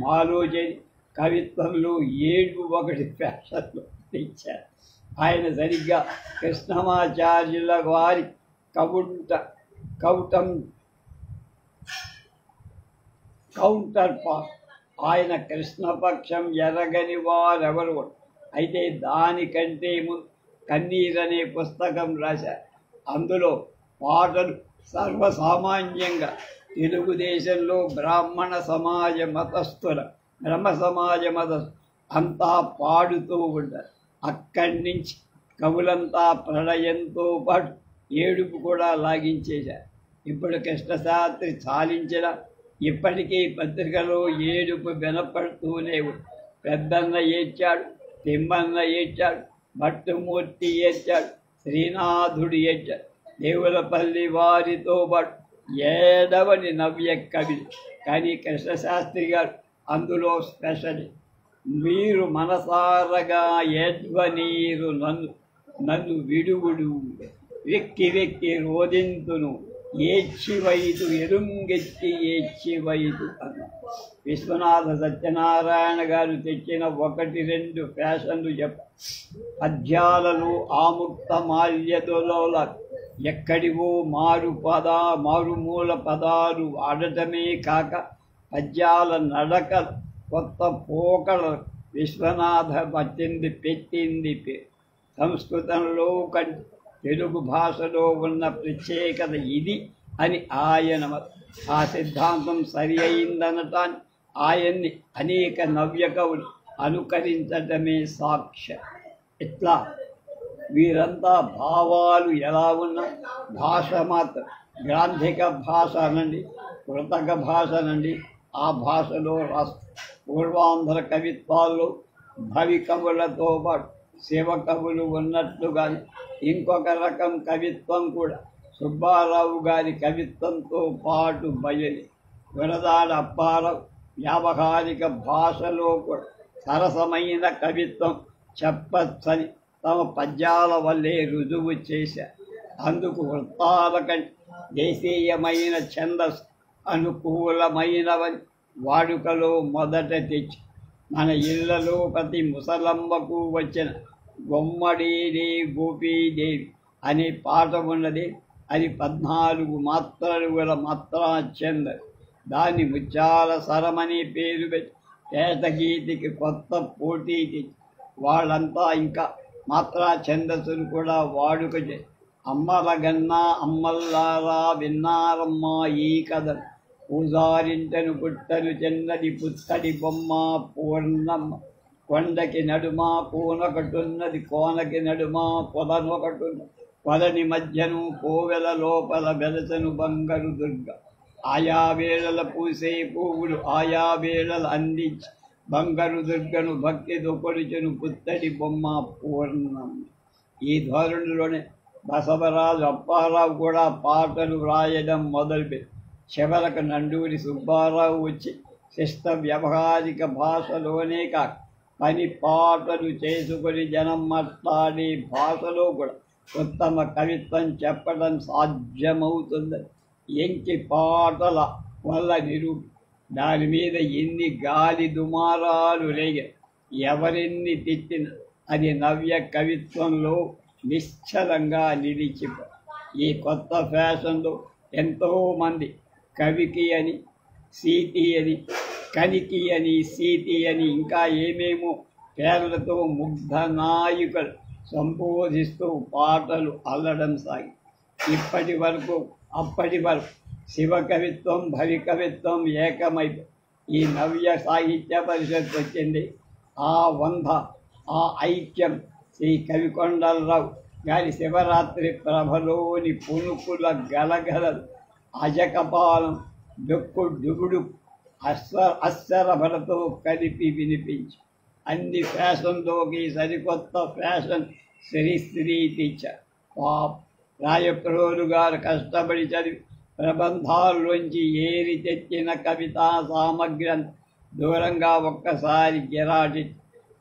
Speaker 1: మాలోచని కవిత్వంలో 7 ఫ్యాషన్లు తెచ్చారు. ఆయన సరిగ్గా కృష్ణమాచార్యుల వారి కౌంటర్ పార్ట్. ఆయన కృష్ణపక్షం ఎరగని వారెవరు. అయితే దానికంటే ముందు కన్నీరనే పుస్తకం రాశారు. అందులో పాటలు సర్వసామాన్యంగా తెలుగుదేశంలో బ్రాహ్మణ సమాజ మతస్థుల బ్రహ్మ సమాజ మతస్థులు అంతా పాడుతూ ఉంటారు. అక్కడి నుంచి కవులంతా ప్రళయంతో పాటు ఏడుపు కూడా లాగించేశారు. ఇప్పుడు కృష్ణశాస్త్రి చాలించిన ఇప్పటికీ పత్రికలో ఏడుపు వినపడుతూనే ఉంది. పెద్దన్న ఏడ్చాడు, తిమ్మన్న ఏడ్చాడు, భట్టుమూర్తి ఏడ్చాడు, శ్రీనాథుడు ఏడ్చాడు. దేవులపల్లి వారితో పాటు ఏడవని నవ్య కవి. కానీ కృష్ణశాస్త్రి గారు అందులో స్పెషల్. మీరు మనసారగా ఏడ్వనీరు నన్ను విడువుడు, వెక్కి వెక్కి రోదింతును ఏచ్చివైదు ఎరుంగెత్తి ఏచ్చివైదు అన్న విశ్వనాథ సత్యనారాయణ గారు తెచ్చిన 1-2 ఫ్యాషన్లు పద్యాలలో ఆముక్త మాల్యదుల ఎక్కడివో మారుమూల పదాలు ఆడటమే కాక పద్యాల నడక కొత్త పోకడ విశ్వనాథ పెట్టింది సంస్కృతంలో కంటే తెలుగు భాషలో ఉన్న ప్రత్యేకత ఇది అని ఆయన ఆ సిద్ధాంతం సరి అయిందనటాన్ని ఆయన్ని అనేక నవ్య కవులు అనుకరించటమే సాక్ష్యం. ఇట్లా వీరంతా భావాలు ఎలా ఉన్నా భాష మాత్రం గ్రాంధిక భాష అనండి, కృతక భాష అనండి, ఆ భాషలో పూర్వాంధ్ర కవిత్వాల్లో భవి కవులతో పాటు శివ కవులు ఉన్నట్లుగానే ఇంకొక రకం కవిత్వం కూడా సుబ్బారావు గారి కవిత్వంతో పాటు బయలు. విరదాల అప్పారావు వ్యావహారిక భాషలో కూడా సరసమైన కవిత్వం చెప్పచ్చని తమ పద్యాల వల్లే రుజువు చేశారు. అందుకు వృత్తాల కంటే దేశీయమైన ఛందస్సు అనుకూలమైనవని వాడుకలో మొదట తెచ్చి మన ఇళ్లలో ప్రతి ముసలమ్మకు వచ్చిన గొమ్మడీదే గోపీదేవి అనే పాట ఉన్నది. అది 14 మాత్రలు గల మాత్రా ఛందస్సు. దాన్ని ముత్యాల సరమని పేరు పెట్టి పేటగీతికి కొత్త పోటీ తెచ్చి వాళ్ళంతా ఇంకా మాత్రా ఛందస్సును కూడా వాడుక చేసి అమ్మలగన్నా అమ్మల్లారా విన్నారమ్మా ఈ కథ పూజారింటను పుట్టను చెన్నది పుత్తడి బొమ్మ పూర్ణమ్మ కొండకి నడుమ కోనొకటున్నది కోనకి నడుమ పొదనొకటున్నది పొదని మధ్యను కోవెల లోపల వెలసను బంగారు దుర్గ ఆయా వేళల పూసే పువ్వులు ఆయా వేళలు అందించి బంగారు దుర్గను భక్తితో కొలిచెను పుత్తడి బొమ్మ పూర్ణమ్మ. ఈ ధోరణిలోనే బసవరాజు అప్పారావు కూడా పాటలు వ్రాయడం మొదలుపెట్టి చివరకు నండూరి సుబ్బారావు వచ్చి శిష్ట వ్యవహారిక భాషలోనే కాక పని పాటలు చేసుకొని జనం మాట్లాడే భాషలో కూడా ఉత్తమ కవిత్వం చెప్పడం సాధ్యమవుతుందని ఎంకి పాటల వల్ల దాని మీద ఎన్ని గాలి దుమారాలు రేగే ఎవరెన్ని తిట్టిన అది నవ్య కవిత్వంలో నిశ్చలంగా నిలిచిపో. ఈ కొత్త ఫ్యాషన్లో ఎంతోమంది కవికి అని సీతి అని కనికి అని సీతి అని ఇంకా ఏమేమో పేర్లతో ముగ్ధ నాయకులు సంబోధిస్తూ పాటలు అల్లడం సాగి ఇప్పటి వరకు అప్పటి వరకు శివ కవిత్వం భవి కవిత్వం ఏకమైపు ఈ నవ్య సాహిత్య పరిషత్ వచ్చింది. ఆ ఐక్యం శ్రీ కవికొండలరావు గారి శివరాత్రి ప్రభలోని పునుకుల గలగలలు అజకపాలం డుగుడు అస్సరభలతో కలిపి వినిపించి అన్ని ఫ్యాషన్లోకి సరికొత్త ఫ్యాషన్ శ్రీశ్రీ టీచర్ రాయప్రోలు గారు కష్టపడి చదివి ప్రబంధాల్లోంచి ఏరి తెచ్చిన కవితా సామగ్రి అంత దూరంగా ఒక్కసారి గిరాటి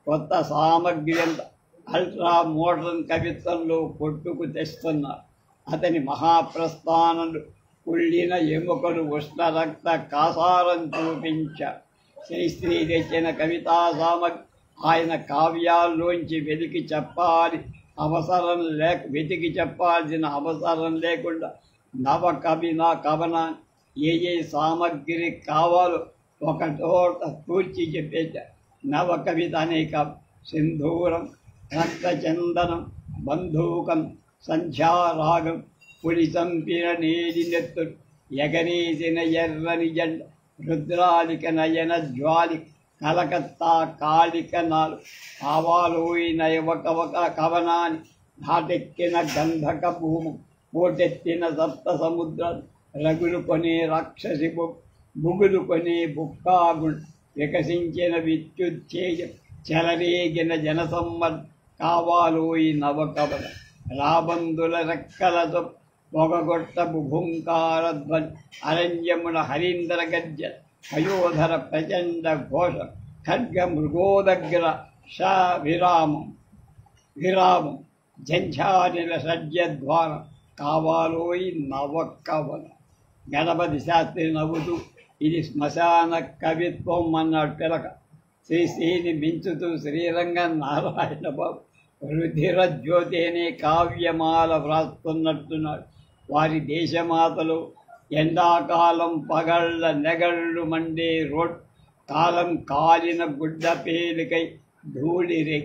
Speaker 1: కొత్త సామగ్రి అంత అల్ట్రా మోడర్న్ కవిత్వంలో కొట్టుకు తెస్తున్నారు. అతని మహాప్రస్థానంలో కుళ్ళిన ఎముకలు ఉష్ణ రక్త కాసారం చూపించారు. శ్రీశ్రీ తెచ్చిన కవితా సామగ్రి ఆయన కావ్యాల్లోంచి వెతికి చెప్పాల్సిన అవసరం లేకుండా నవ కవనాన్ని ఏ సామగ్రి కావాలో ఒక చోట కూర్చి చెప్పేశారు. నవ కవిత అనేక సింధూరం రక్తచందనం బంధూకం సంధ్యారాగం పులి చంపిన నేడి నెత్తుడు ఎగరేసిన ఎర్రని జెండ రుద్రాలిక నయన జ్వాలి కలకత్తా కాళిక నాలు కావాలోయిన ఒక కవనాన్ని నాటెక్కిన గంధక భూము పోటెత్తిన సప్త సముద్రాలు రగులు కొనే రాక్షసి బుగులు కొనే బుక్కాగుండు వికసించిన విద్యుచ్ఛేజం చెలరేగిన జనసమ్మర్ కావాలోయి నవకవల రాబందుల రెక్కలతో పొగగొట్ట బుభుంకారధ్వని అరణ్యమున హరీంద్ర గర్జ పయోధర ప్రచండ ఘోషం ఖడ్గ మృగోదగ్ర విరామం జంఝానిల సజ్జద్వారం కావాలోయి నవకవన. గణపతి శాస్త్రి నవ్వుతూ ఇది శ్మశాన కవిత్వం అన్నాడు పిలక. శ్రీశ్రీని మించుతూ శ్రీరంగ నారాయణ బాబు రుధిర జ్యోతి అనే కావ్యమాల వ్రాస్తున్నట్టున్నాడు. వారి దేశమాతలు ఎండాకాలం పగళ్ళ నెగళ్ళు మండే రోడ్ కాలం కాలిన గుడ్డ పేలికై ధూళిరే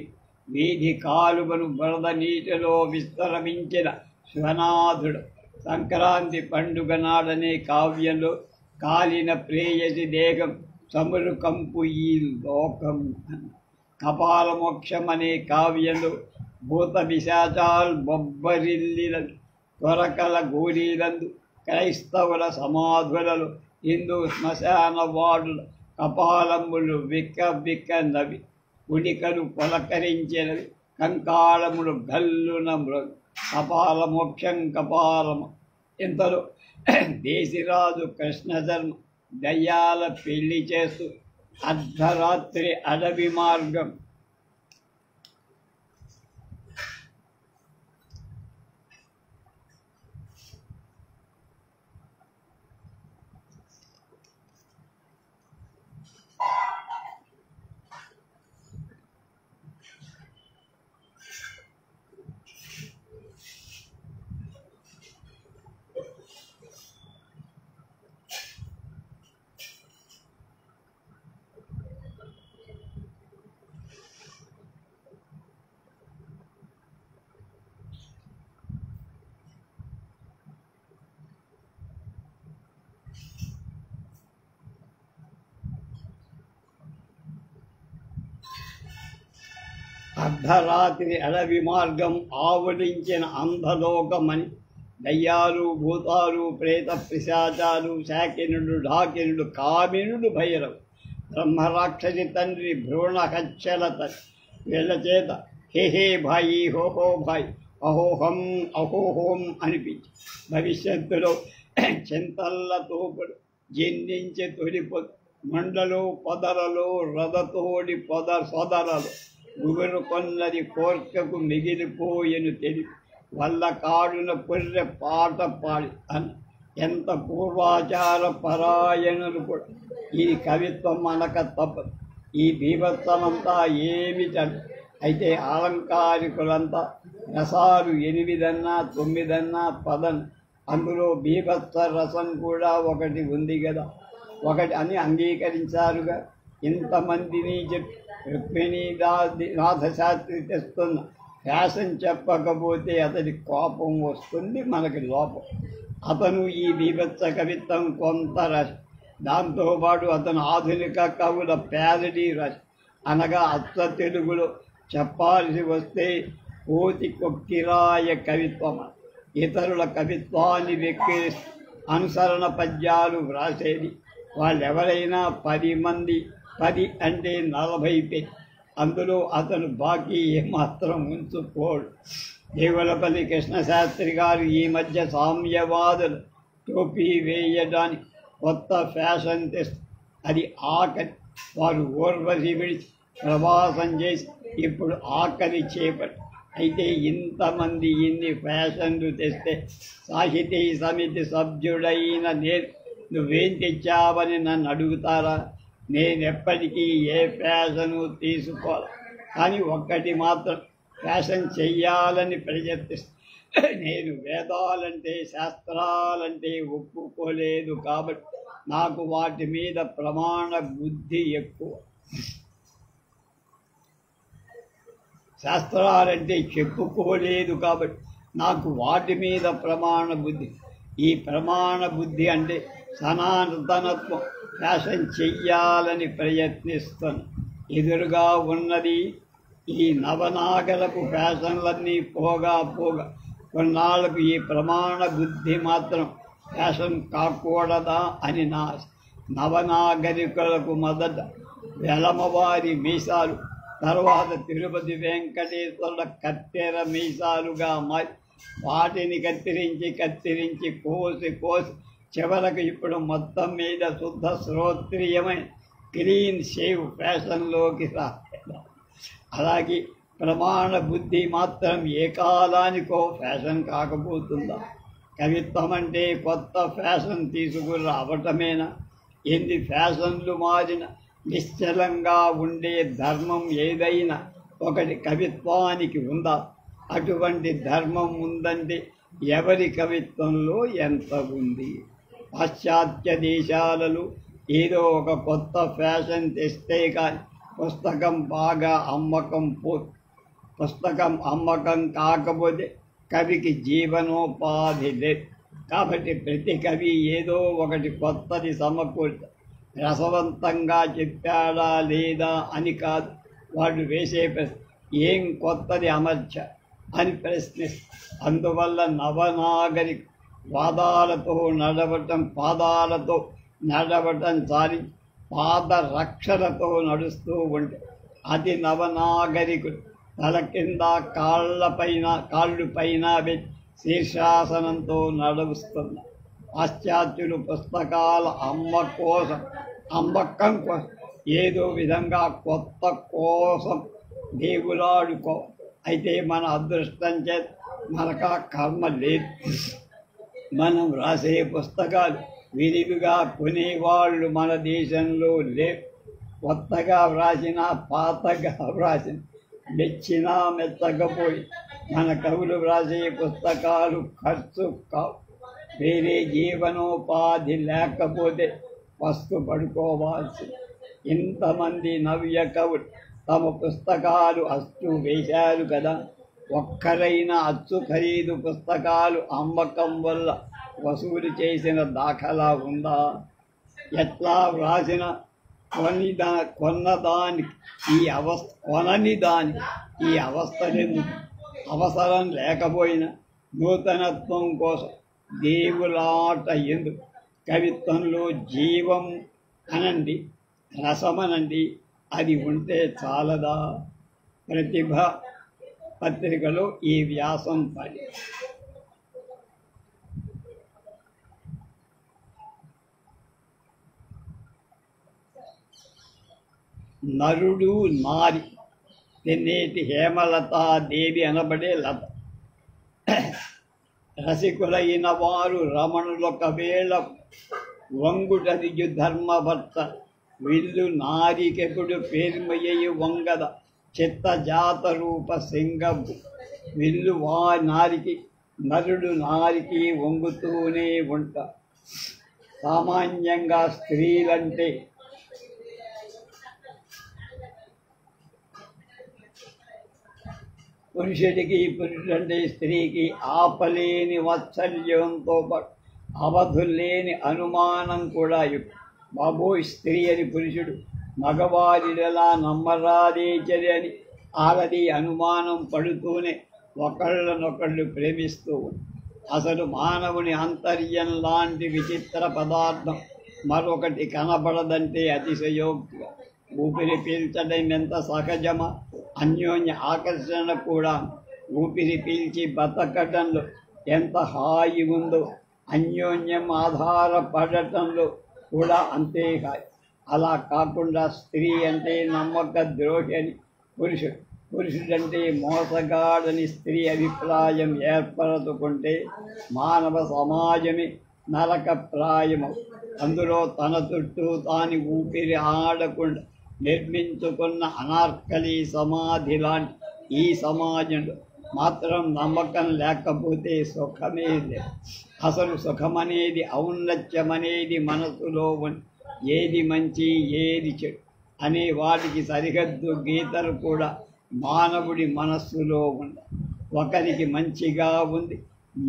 Speaker 1: వీధి కాలువను బురద నీటిలో విస్తరమించిన శ్వనాథుడు. సంక్రాంతి పండుగ నాడనే కావ్యంలో కాలిన ప్రేయసి దేహం చమురు కంపు ఈ లోకం. కపాలమోక్షం అనే కావ్యంలో భూత విశాచాల్ బొబ్బరిల్లిన త్వరకల గోరీలందు క్రైస్తవుల సమాధులలో హిందూ శ్మశాన వాడుల కపాలములు విక్క విక్క నవి ఉడికలు పొలకరించినవి కంకాళములు గల్లున మృగు కపాలమోక్షం కపాలము. ఇంతలో దేశిరాజు కృష్ణధర్మ దయ్యాల పెళ్లి చేస్తూ అర్ధరాత్రి అడవి మార్గం అర్ధరాత్రి అడవి మార్గం ఆవడించిన అంధలోకమని దయ్యాలు భూతాలు ప్రేత పిశాచాలు శాకినుడు ఢాకినుడు కామినుడు భైరవు బ్రహ్మరాక్షసి తండ్రి భ్రూణహచ్చలత వీళ్ళ చేత హే హే భాయి హోహో భాయ్ అహోహం అహోహోం అనిపించి భవిష్యత్తులో చింతల్ల తోపుడు జన్నించే తొలిపొ మండలు పొదరలు రథతోడి సోదరలు గుబురు కొన్నది కోర్కకు మిగిలిపోయెను తెలిపి వల్ల కాడున పొర్రె పాట పాడి అని ఎంత పూర్వాచార పరాయణులు కూడా ఈ కవిత్వం అనక తప్పదు. ఈ బీభత్సమంతా ఏమి అయితే అలంకారికులంతా రసాలు 8 9 10 అందులో బీభత్స రసం కూడా ఒకటి ఉంది కదా, ఒకటి అని అంగీకరించారుగా. ఇంతమందిని చెప్పి రుక్మిణీ నాథశాస్త్రి తెస్తున్న ఫ్యాషన్ చెప్పకపోతే అతడి కోపం వస్తుంది, మనకి లోపం. అతను ఈ బీభత్స కవిత్వం కొంత రచ, దాంతోపాటు అతను ఆధునిక కవుల ప్యారడీ రచ, అనగా అచ్చ తెలుగులో చెప్పాల్సి వస్తే కోతి కొక్కిరాయ కవిత్వం. ఇతరుల కవిత్వాన్ని వెక్కిరిస్తూ అనుసరణ పద్యాలు వ్రాసేది. వాళ్ళెవరైనా 10 మంది 10 అంటే 40 పెట్టి అందులో అతను బాకీ ఏమాత్రం ఉంచుకోడు. దేవులపల్లి కృష్ణశాస్త్రి గారు ఈ మధ్య సామ్యవాదులు టోపీ వేయడానికి కొత్త ఫ్యాషన్ తెస్తారు. అది ఆకలి. వారు ఓర్వశి విడిచి ప్రవాసం చేసి ఇప్పుడు ఆకలి చేపట్టి. అయితే ఇంతమంది ఇన్ని ఫ్యాషన్లు తెస్తే సాహితీ సమితి సభ్యుడైన నేను నువ్వేం తెచ్చావని నన్ను అడుగుతారా? నేనెప్పటికీ ఏ ఫ్యాషను తీసుకోవాలి, కానీ ఒక్కటి మాత్రం ఫ్యాషన్ చెయ్యాలని ప్రయత్నిస్తాను. నేను వేదాలంటే శాస్త్రాలంటే ఒప్పుకోలేదు కాబట్టి నాకు వాటి మీద ప్రమాణ బుద్ధి ఎక్కువ. శాస్త్రాలంటే చెప్పుకోలేదు కాబట్టి నాకు వాటి మీద ప్రమాణ బుద్ధి. ఈ ప్రమాణ బుద్ధి అంటే సనాతనత్వం. ఫ్యాషన్ చెయ్యాలని ప్రయత్నిస్తాను. ఎదురుగా ఉన్నది ఈ నవనాగరపు ఫ్యాషన్లన్నీ పోగా కొన్నాళ్లకు ఈ ప్రమాణ బుద్ధి మాత్రం ఫ్యాషన్ కాకూడదా అని నా నవనాగరికులకు మొదట వెలమవారి మీసాలు, తర్వాత తిరుపతి వెంకటేశ్వరుల కత్తెర మీసాలుగా మారి వాటిని కత్తిరించి కోసి చివరకు ఇప్పుడు మొత్తం మీద శుద్ధ శ్రోత్రియమైన క్లీన్ షేవ్ ఫ్యాషన్లోకి రాలేదు. అలాగే ప్రమాణ బుద్ధి మాత్రం ఏ కాలానికో ఫ్యాషన్ కాకపోతుందా? కవిత్వం అంటే కొత్త ఫ్యాషన్ తీసుకురావటమేనా? ఎన్ని ఫ్యాషన్లు మారిన నిశ్చలంగా ఉండే ధర్మం ఏదైనా ఒకటి కవిత్వానికి ఉందా? అటువంటి ధర్మం ఉందంటే ఎవరి కవిత్వంలో ఎంత ఉంది? పాశ్చాత్య దేశాలలో ఏదో ఒక కొత్త ఫ్యాషన్ తెస్తే కానీ పుస్తకం అమ్మకం కాకపోతే కవికి జీవనోపాధి లేదు. కాబట్టి ప్రతి కవి ఏదో ఒకటి కొత్తది సమకూర్చ రసవంతంగా చెప్పాడా లేదా అని కాదు వాడు వేసే ప్రశ్న, ఏం కొత్తది అమర్చ అని ప్రశ్నిస్తారు. అందువల్ల నవనాగరిక పాదాలతో నడవటం సారి పాదరక్షలతో నడుస్తూ ఉంటే అది నవనాగరికుడు తల కింద కాళ్ళు పైన శీర్షాసనంతో నడుస్తున్న పాశ్చాత్యులు పుస్తకాల అమ్మకం కోసం ఏదో విధంగా కొత్త కోసం దేవులాడుకో. అయితే మన అదృష్టం చేత మనకా కర్మ లేదు. మనం రాసే పుస్తకాలు విరివిగా కొనేవాళ్ళు మన దేశంలో లేవు. కొత్తగా వ్రాసిన పాతగా వ్రాసిన మెచ్చినా మెచ్చకపోయి మన కవులు వ్రాసే పుస్తకాలు ఖర్చు కావు. వేరే జీవనోపాధి లేకపోతే పడుకోవాల్సి. ఇంతమంది నవ్య కవులు తమ పుస్తకాలు అచ్చు వేశారు కదా. ఒక్కరైనా అచ్చు ఖరీదు పుస్తకాలు అమ్మకం వల్ల వసూలు చేసిన దాఖలా ఉందా? ఎట్లా వ్రాసిన కొనని దానికి ఈ అవస్థలెందుకు? అవసరం లేకపోయినా నూతనత్వం కోసం దేవులాట ఎందుకు? కవిత్వంలో జీవం అనండి, రసమనండి, అది ఉంటే చాలదా? ప్రతిభ పత్రికలో ఈ వ్యాసం పడి నరుడు నారి తెన్నేటి హేమలతాదేవి అనబడే లత. రసికులైన వారు రమణులొకవేళ వంగుటదియు ధర్మభర్త విల్లు నారికెప్పుడు పేర్మయ్యు వంగద చిత్త జాత రూప సింగబ్బు. విల్లు నారికి నరుడు నారికి వంగుతూనే ఉంట. సామాన్యంగా స్త్రీలంటే పురుషుడంటే స్త్రీకి ఆపలేని వాత్సల్యంతో పాటు అవధుల్లేని అనుమానం కూడా బాబోయ్ స్త్రీ అని పురుషుడు మగవారిలా నమ్మరాదేచరి అని ఆగది అనుమానం పడుతూనే ఒకళ్ళనొకళ్ళు ప్రేమిస్తూ. అసలు మానవుని ఆంతర్యం లాంటి విచిత్ర పదార్థం మరొకటి కనబడదంటే అతిశయోక్తిగా. ఊపిరి పీల్చడం ఎంత సహజమా, అన్యోన్య ఆకర్షణ కూడా. ఊపిరి పీల్చి బతకటంలో ఎంత హాయి ఉందో అన్యోన్యం ఆధారపడటంలో కూడా అంతే హాయి. అలా కాకుండా స్త్రీ అంటే నమ్మక ద్రోహి అని పురుషుడంటే మోసగాడని స్త్రీ అభిప్రాయం ఏర్పరచుకుంటే మానవ సమాజమే నరకప్రాయము. అందులో తన చుట్టూ తాని ఊపిరి ఆడకుండా నిర్మించుకున్న అనార్కలి సమాధి లాంటి ఈ సమాజంలో మాత్రం నమ్మకం లేకపోతే సుఖమే లేదు. అసలు సుఖమనేది, ఔన్నత్యమనేది మనసులో ఏది మంచి ఏది చెడు అనే వాటికి సరిహద్దు గీతలు కూడా మానవుడి మనస్సులో ఉండవు. ఒకరికి మంచిగా ఉంది,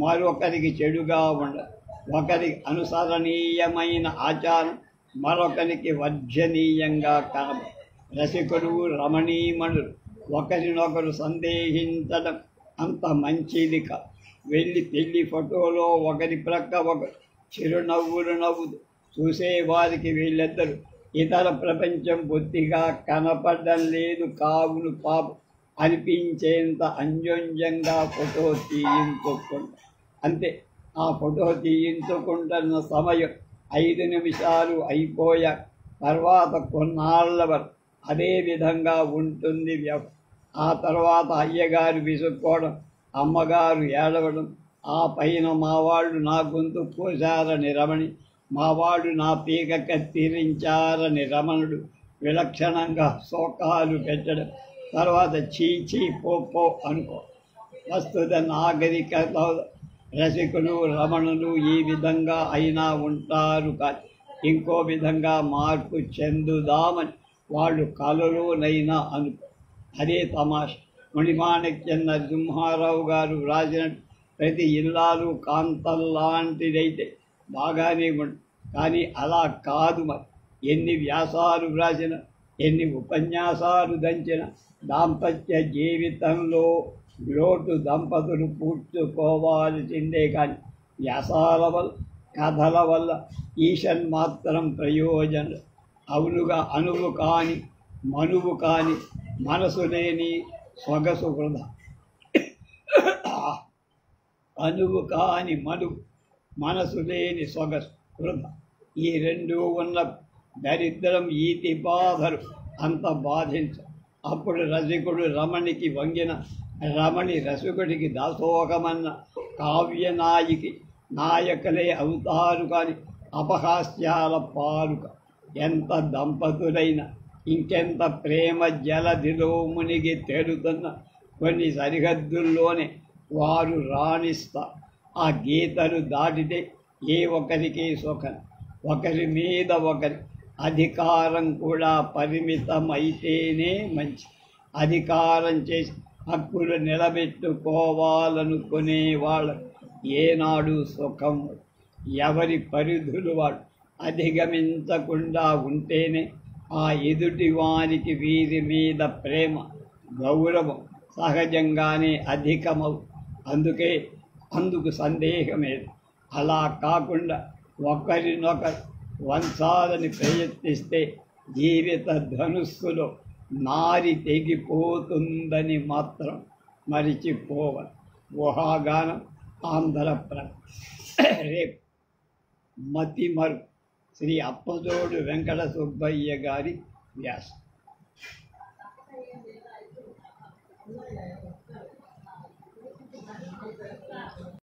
Speaker 1: మరొకరికి చెడుగా ఉండదు. ఒకరికి అనుసరణీయమైన ఆచారం మరొకరికి వర్జనీయంగా కనబడు. రసికుడు రమణీమణులు ఒకరినొకరు సందేహించడం అంత మంచిది కాదు. పెళ్లి ఫోటోలో ఒకరి ప్రక్క ఒకరు చిరునవ్వులు నవ్వుదు చూసేవారికి వీళ్ళిద్దరు ఇతర ప్రపంచం బొత్తిగా కనపడడం లేదు. కావును పాపం అనిపించేంత అన్యోన్యంగా ఫోటో తీయించుకుంటా. అంతే, ఆ ఫోటో తీయించుకుంటున్న సమయం 5 నిమిషాలు అయిపోయా. తర్వాత కొన్నాళ్ల వరకు అదే విధంగా ఉంటుంది. ఆ తర్వాత అయ్యగారు విసుక్కోవడం, అమ్మగారు ఏడవడం, ఆ పైన మావాళ్ళు నా గొంతు కోశారని రమణి, మావాళ్ళు నా పీక కత్తిరించారని రమణుడు విలక్షణంగా శోకాలు పెట్టడం. తర్వాత చీ చీ పో పో అనుకో. ప్రస్తుత నాగరికత రసికులు రమణులు ఈ విధంగా అయినా ఉంటారు కానీ ఇంకో విధంగా మార్పు చెందుదామని వాళ్ళు కలలోనైనా అనుకో. అదే తమాష. మణిమాణిక్యం నరసింహారావు గారు రాసినట్టు ప్రతి ఇల్లాలు కాంతల్లాంటిదైతే బాగానే ఉంటుంది, కానీ అలా కాదు. మరి ఎన్ని వ్యాసాలు వ్రాసిన, ఎన్ని ఉపన్యాసాలు దంచిన దాంపత్య జీవితంలో లోటు దంపతులు పూడ్చుకోవాల్సిందే. కానీ వ్యాసాల వల్ల, కథల వల్ల ఈషన్ మాత్రం ప్రయోజనం. అవునుగా అనువు కాని మనువు కాని మనసు లేని సొగసు వృధా. అనువు కాని మనువు, మనసు లేని సొగసు వృధా. ఈ రెండు ఉన్న దరిద్రం ఈతి బాధలు అంత బాధించు. అప్పుడు రసికుడు రమణికి వంగిన, రమణి రసికుడికి దాసోహమన్న కావ్యనాయికి నాయకులే అవుతారు కానీ అపహాస్యాల పాలుక. ఎంత దంపతులైనా ఇంకెంత ప్రేమ జలధిలో మునిగి తేలుతున్న కొన్ని సరిహద్దుల్లోనే వారు రాణిస్తారు. ఆ గీతలు దాటితే ఏ ఒక్కరికి సుఖం. ఒకరి మీద ఒకరి అధికారం కూడా పరిమితమైతేనే మంచి. అధికారం చేసి హక్కులు నిలబెట్టుకోవాలనుకునే వాళ్ళ ఏనాడు సుఖం. ఎవరి పరిధులు వాడు అధిగమించకుండా ఉంటేనే ఆ ఎదుటి వారికి వీరి మీద ప్రేమ, గౌరవం సహజంగానే అధికమవు. అందుకు సందేహమేది. అలా కాకుండా ఒకరినొకరు వంచాలని ప్రయత్నిస్తే జీవిత ధనుస్సులో నారి తెగిపోతుందని మాత్రం మరిచిపోవాలి. ఊహాగానం ఆంధ్రప్రదేశ్. రేపు మతిమరు శ్రీ అప్పజోడు వెంకట సుబ్బయ్య గారి వ్యాసం.